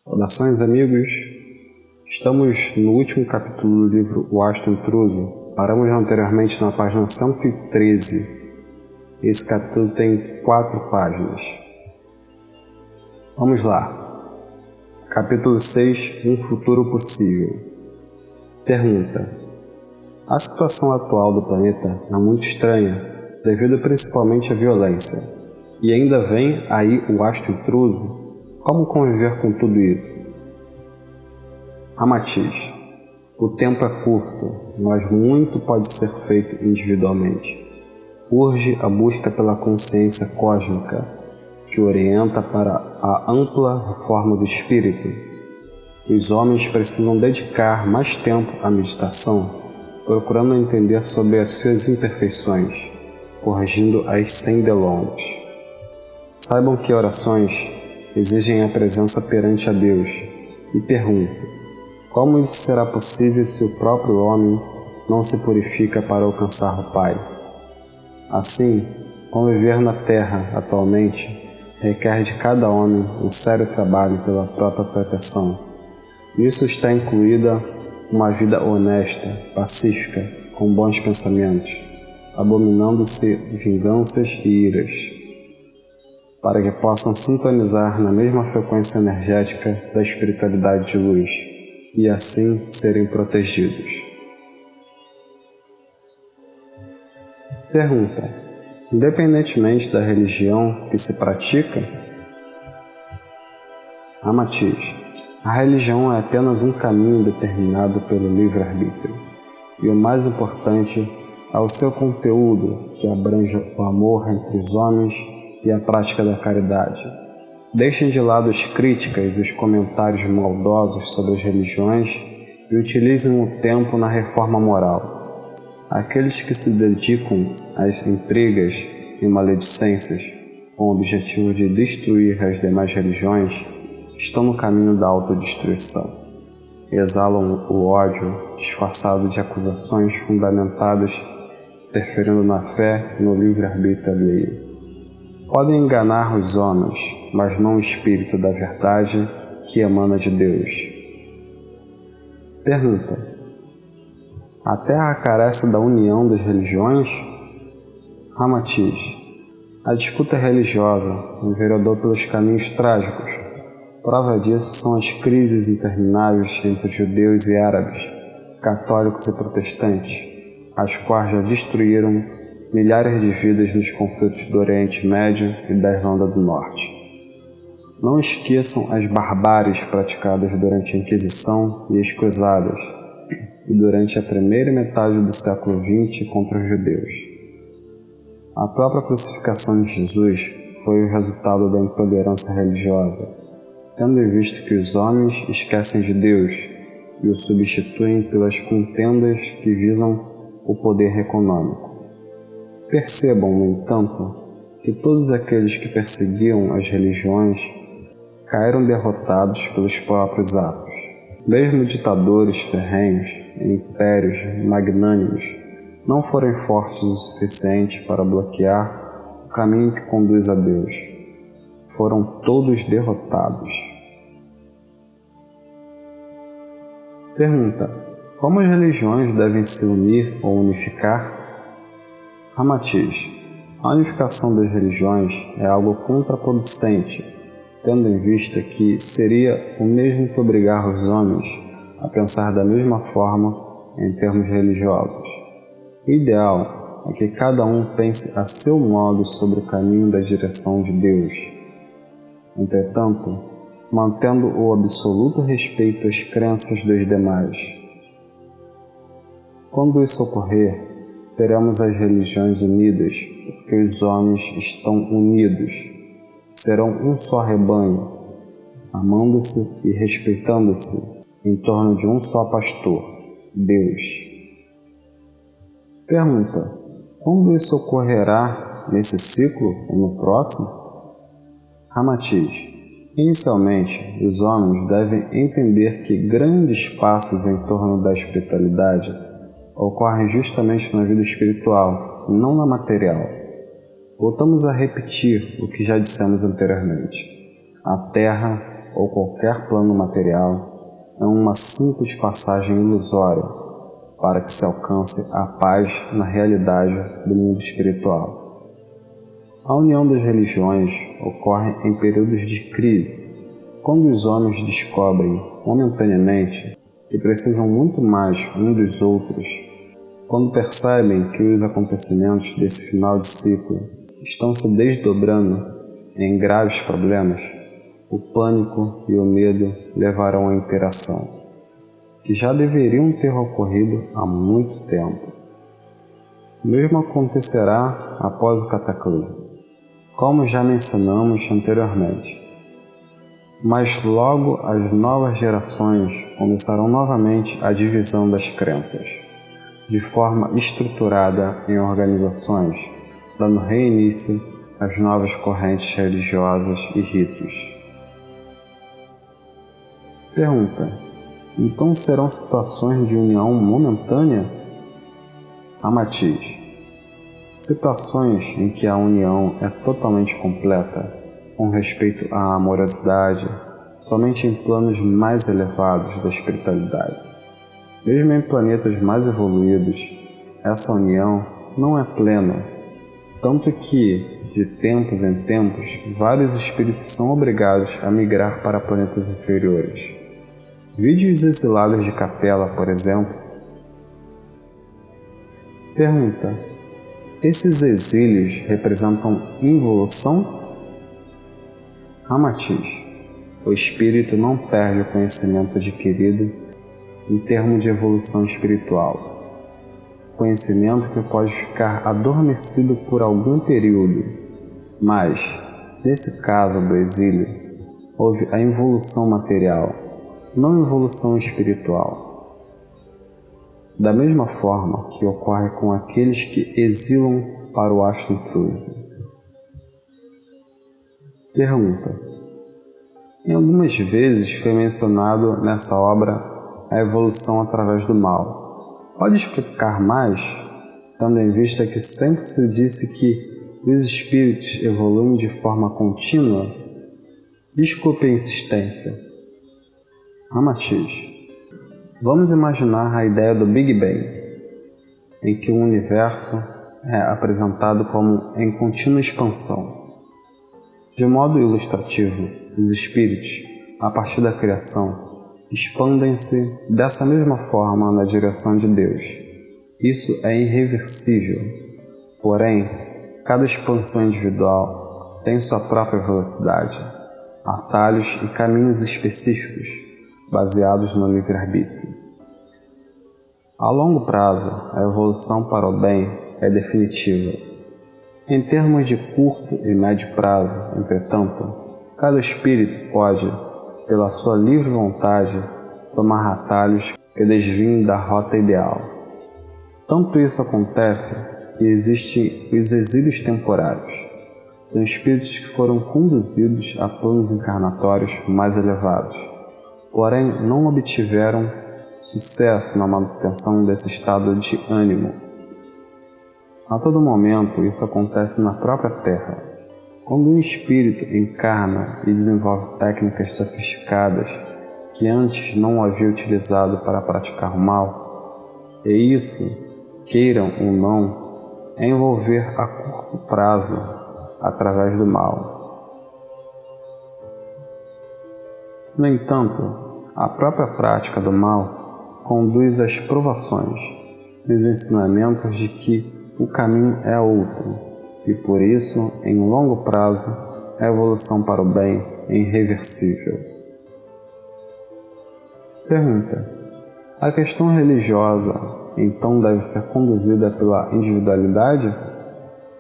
Saudações, amigos! Estamos no último capítulo do livro O Astro Intruso. Paramos anteriormente na página 113. Esse capítulo tem 4 páginas. Vamos lá. Capítulo 6. Um futuro possível. Pergunta: a situação atual do planeta é muito estranha, devido principalmente à violência. E ainda vem aí o astro intruso. Como conviver com tudo isso? Ramatiz: o tempo é curto, mas muito pode ser feito individualmente. Urge a busca pela consciência cósmica, que orienta para a ampla reforma do espírito. Os homens precisam dedicar mais tempo à meditação, procurando entender sobre as suas imperfeições, corrigindo-as sem delongas. Saibam que orações exigem a presença perante a Deus, e pergunto: como isso será possível se o próprio homem não se purifica para alcançar o Pai? Assim, conviver na Terra atualmente requer de cada homem um sério trabalho pela própria proteção. Nisso está incluída uma vida honesta, pacífica, com bons pensamentos, abominando-se vinganças e iras, para que possam sintonizar na mesma frequência energética da espiritualidade de luz e assim serem protegidos. Pergunta: independentemente da religião que se pratica? Ramatiz: a religião é apenas um caminho determinado pelo livre-arbítrio, e o mais importante é o seu conteúdo, que abrange o amor entre os homens e a prática da caridade. Deixem de lado as críticas e os comentários maldosos sobre as religiões e utilizem o tempo na reforma moral. Aqueles que se dedicam às intrigas e maledicências com o objetivo de destruir as demais religiões estão no caminho da autodestruição. Exalam o ódio disfarçado de acusações fundamentadas, interferindo na fé e no livre-arbítrio alheio. Podem enganar os homens, mas não o espírito da verdade que emana de Deus. Pergunta: a Terra carece da união das religiões? Ramatiz: a disputa religiosa enveredou pelos caminhos trágicos. Prova disso são as crises intermináveis entre judeus e árabes, católicos e protestantes, as quais já destruíram milhares de vidas nos conflitos do Oriente Médio e da Irlanda do Norte. Não esqueçam as barbáries praticadas durante a Inquisição e as Cruzadas, e durante a primeira metade do século XX contra os judeus. A própria crucificação de Jesus foi o resultado da intolerância religiosa, tendo em vista que os homens esquecem de Deus e o substituem pelas contendas que visam o poder econômico. Percebam, no entanto, que todos aqueles que perseguiam as religiões caíram derrotados pelos próprios atos. Mesmo ditadores ferrenhos e impérios magnânimos não foram fortes o suficiente para bloquear o caminho que conduz a Deus. Foram todos derrotados. Pergunta: como as religiões devem se unir ou unificar? Ramatiz: a unificação das religiões é algo contraproducente, tendo em vista que seria o mesmo que obrigar os homens a pensar da mesma forma em termos religiosos. O ideal é que cada um pense a seu modo sobre o caminho da direção de Deus. Entretanto, mantendo o absoluto respeito às crenças dos demais. Quando isso ocorrer, teremos as religiões unidas, porque os homens estão unidos. Serão um só rebanho, amando-se e respeitando-se em torno de um só pastor, Deus. Pergunta: quando isso ocorrerá, nesse ciclo ou no próximo? Ramatiz: inicialmente, os homens devem entender que grandes passos em torno da espiritualidade ocorrem justamente na vida espiritual, não na material. Voltamos a repetir o que já dissemos anteriormente. A Terra ou qualquer plano material é uma simples passagem ilusória para que se alcance a paz na realidade do mundo espiritual. A união das religiões ocorre em períodos de crise, quando os homens descobrem momentaneamente que precisam muito mais um dos outros, quando percebem que os acontecimentos desse final de ciclo estão se desdobrando em graves problemas, o pânico e o medo levarão à interação, que já deveriam ter ocorrido há muito tempo. O mesmo acontecerá após o cataclismo, como já mencionamos anteriormente. Mas logo as novas gerações começarão novamente a divisão das crenças, de forma estruturada em organizações, dando reinício às novas correntes religiosas e ritos. Pergunta: então serão situações de união momentânea? Ramatiz: situações em que a união é totalmente completa, com respeito à amorosidade, somente em planos mais elevados da espiritualidade. Mesmo em planetas mais evoluídos, essa união não é plena, tanto que, de tempos em tempos, vários espíritos são obrigados a migrar para planetas inferiores. Vide os exilados de Capela, por exemplo. Pergunta: esses exílios representam involução? Ramatiz: o espírito não perde o conhecimento adquirido em termos de evolução espiritual. Conhecimento que pode ficar adormecido por algum período, mas, nesse caso do exílio, houve a involução material, não involução espiritual. Da mesma forma que ocorre com aqueles que exilam para o astro intruso. Pergunta: em algumas vezes foi mencionado nessa obra a evolução através do mal. Pode explicar mais, tendo em vista que sempre se disse que os espíritos evoluem de forma contínua? Desculpe a insistência. Ramatiz: vamos imaginar a ideia do Big Bang, em que o universo é apresentado como em contínua expansão. De modo ilustrativo, os espíritos, a partir da criação, expandem-se dessa mesma forma na direção de Deus. Isso é irreversível. Porém, cada expansão individual tem sua própria velocidade, atalhos e caminhos específicos, baseados no livre-arbítrio. A longo prazo, a evolução para o bem é definitiva. Em termos de curto e médio prazo, entretanto, cada espírito pode, pela sua livre vontade, tomar atalhos que desviem da rota ideal. Tanto isso acontece que existem os exílios temporários. São espíritos que foram conduzidos a planos encarnatórios mais elevados, porém não obtiveram sucesso na manutenção desse estado de ânimo. A todo momento isso acontece na própria Terra. Quando um espírito encarna e desenvolve técnicas sofisticadas que antes não havia utilizado para praticar o mal, e isso, queiram ou não, é envolver a curto prazo através do mal. No entanto, a própria prática do mal conduz às provações, os ensinamentos de que o caminho é outro, e por isso, em longo prazo, a evolução para o bem é irreversível. Pergunta: a questão religiosa, então, deve ser conduzida pela individualidade?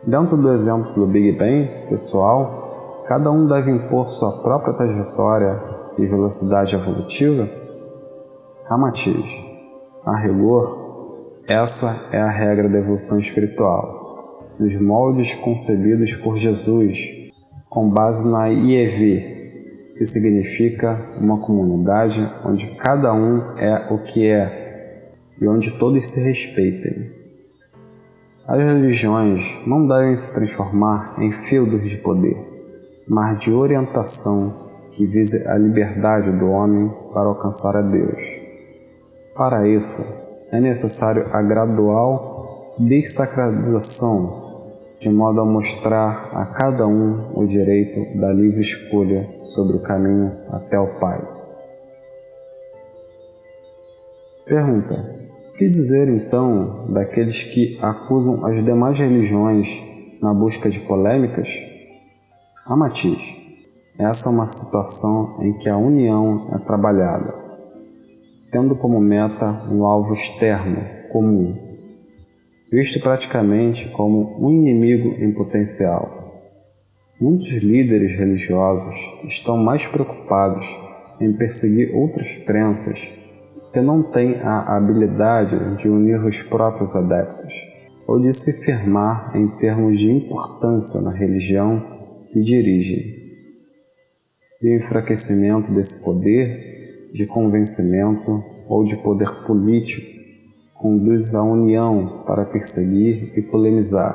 Dentro do exemplo do Big Bang pessoal, cada um deve impor sua própria trajetória e velocidade evolutiva? Ramatiz: a rigor, essa é a regra da evolução espiritual, nos moldes concebidos por Jesus, com base na IEV, que significa uma comunidade onde cada um é o que é e onde todos se respeitem. As religiões não devem se transformar em feudos de poder, mas de orientação que vise a liberdade do homem para alcançar a Deus. Para isso, é necessário a gradual dessacralização, de modo a mostrar a cada um o direito da livre escolha sobre o caminho até o Pai. Pergunta: o que dizer então daqueles que acusam as demais religiões na busca de polêmicas? Matiz: essa é uma situação em que a união é trabalhada, tendo como meta um alvo externo, comum, visto praticamente como um inimigo em potencial. Muitos líderes religiosos estão mais preocupados em perseguir outras crenças porque não têm a habilidade de unir os próprios adeptos ou de se firmar em termos de importância na religião que dirigem. E o enfraquecimento desse poder de convencimento ou de poder político conduz à união para perseguir e polemizar,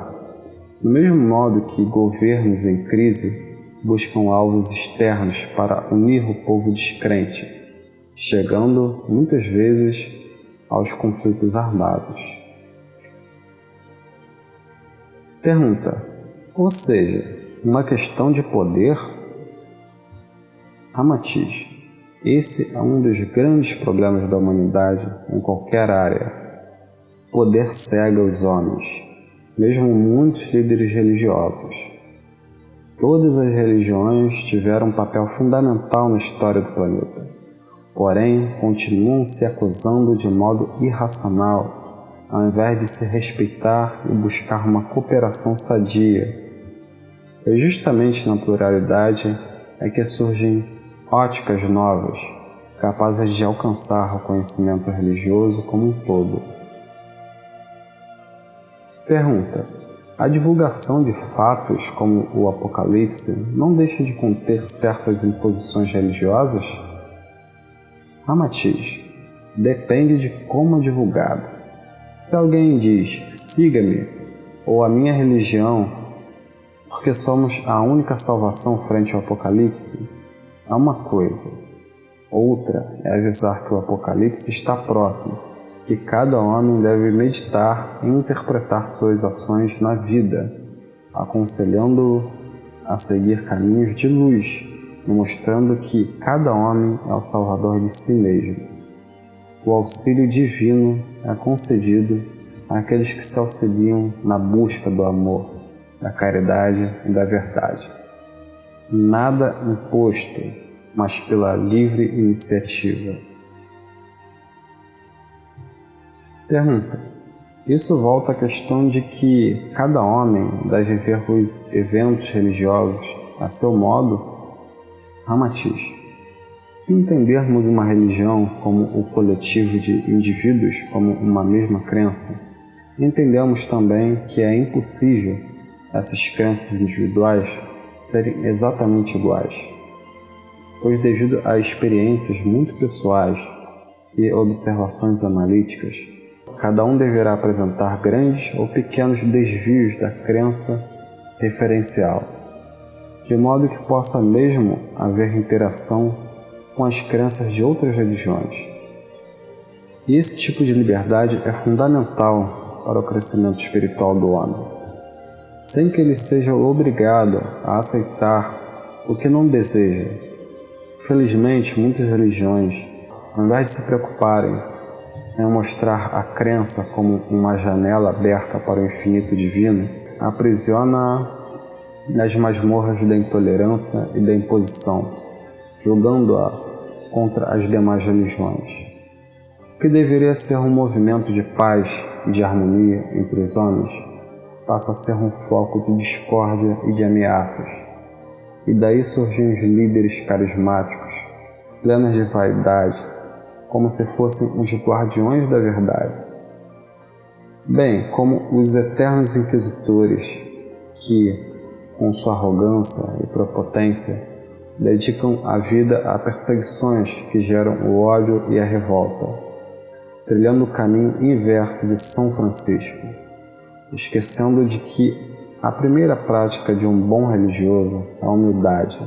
do mesmo modo que governos em crise buscam alvos externos para unir o povo descrente, chegando muitas vezes aos conflitos armados. Pergunta: ou seja, uma questão de poder? Matiz: esse é um dos grandes problemas da humanidade em qualquer área. O poder cega os homens, mesmo muitos líderes religiosos. Todas as religiões tiveram um papel fundamental na história do planeta, porém continuam se acusando de modo irracional, ao invés de se respeitar e buscar uma cooperação sadia. E justamente na pluralidade é que surgem óticas novas, capazes de alcançar o conhecimento religioso como um todo. Pergunta: a divulgação de fatos como o Apocalipse não deixa de conter certas imposições religiosas? Matiz: depende de como é divulgado. Se alguém diz, siga-me, ou a minha religião, porque somos a única salvação frente ao Apocalipse, é uma coisa. Outra é avisar que o Apocalipse está próximo, que cada homem deve meditar e interpretar suas ações na vida, aconselhando-o a seguir caminhos de luz, mostrando que cada homem é o salvador de si mesmo. O auxílio divino é concedido àqueles que se auxiliam na busca do amor, da caridade e da verdade. Nada imposto, mas pela livre iniciativa. Pergunta: isso volta à questão de que cada homem deve ver os eventos religiosos a seu modo? Matiz: se entendermos uma religião como o coletivo de indivíduos como uma mesma crença, entendemos também que é impossível essas crenças individuais serem exatamente iguais, pois devido a experiências muito pessoais e observações analíticas, cada um deverá apresentar grandes ou pequenos desvios da crença referencial, de modo que possa mesmo haver interação com as crenças de outras religiões. E esse tipo de liberdade é fundamental para o crescimento espiritual do homem, sem que ele seja obrigado a aceitar o que não deseja. Felizmente, muitas religiões, ao invés de se preocuparem em mostrar a crença como uma janela aberta para o infinito divino, aprisiona-a nas masmorras da intolerância e da imposição, julgando-a contra as demais religiões. O que deveria ser um movimento de paz e de harmonia entre os homens passa a ser um foco de discórdia e de ameaças. E daí surgem os líderes carismáticos, plenos de vaidade, como se fossem os guardiões da verdade. Bem, como os eternos inquisitores que, com sua arrogância e prepotência, dedicam a vida a perseguições que geram o ódio e a revolta, trilhando o caminho inverso de São Francisco, esquecendo de que a primeira prática de um bom religioso é a humildade.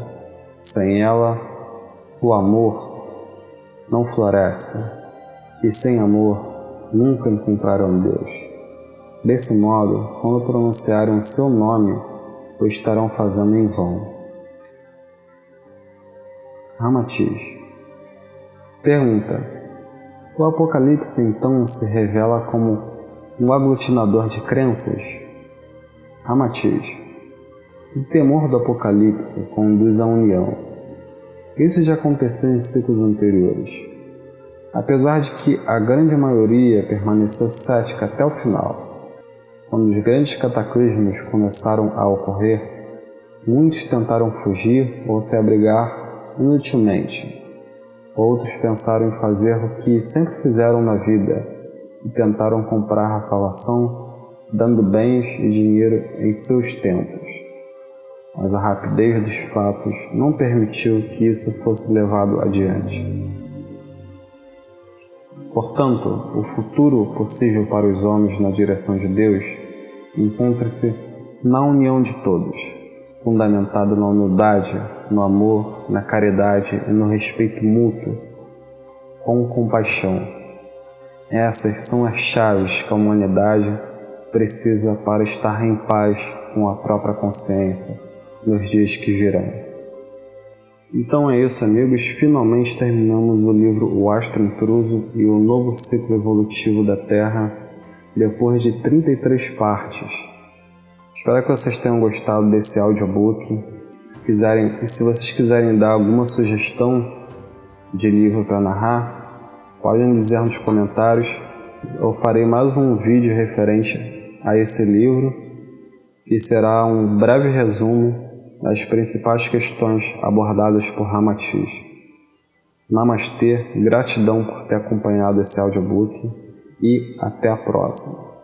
Sem ela, O amor não floresce, e sem amor nunca encontrarão Deus. Desse modo, quando pronunciarem o seu nome, o estarão fazendo em vão. Ramatiz. Pergunta: o Apocalipse então se revela como um aglutinador de crenças? Ramatiz. O temor do Apocalipse conduz à união. Isso já aconteceu em ciclos anteriores. Apesar de que a grande maioria permaneceu cética até o final, quando os grandes cataclismos começaram a ocorrer, muitos tentaram fugir ou se abrigar inutilmente. Outros pensaram em fazer o que sempre fizeram na vida e tentaram comprar a salvação dando bens e dinheiro em seus tempos. Mas a rapidez dos fatos não permitiu que isso fosse levado adiante. Portanto, o futuro possível para os homens na direção de Deus encontra-se na união de todos, fundamentada na humildade, no amor, na caridade e no respeito mútuo, com compaixão. Essas são as chaves que a humanidade precisa para estar em paz com a própria consciência nos dias que virão. Então é isso, amigos. Finalmente terminamos o livro O Astro Intruso e o Novo Ciclo Evolutivo da Terra, depois de 33 partes. Espero que vocês tenham gostado desse audiobook. Se vocês quiserem dar alguma sugestão de livro para narrar, podem dizer nos comentários. Eu farei mais um vídeo referente a esse livro, que será um breve resumo das principais questões abordadas por Ramatiz. Namastê, gratidão por ter acompanhado esse audiobook e até a próxima.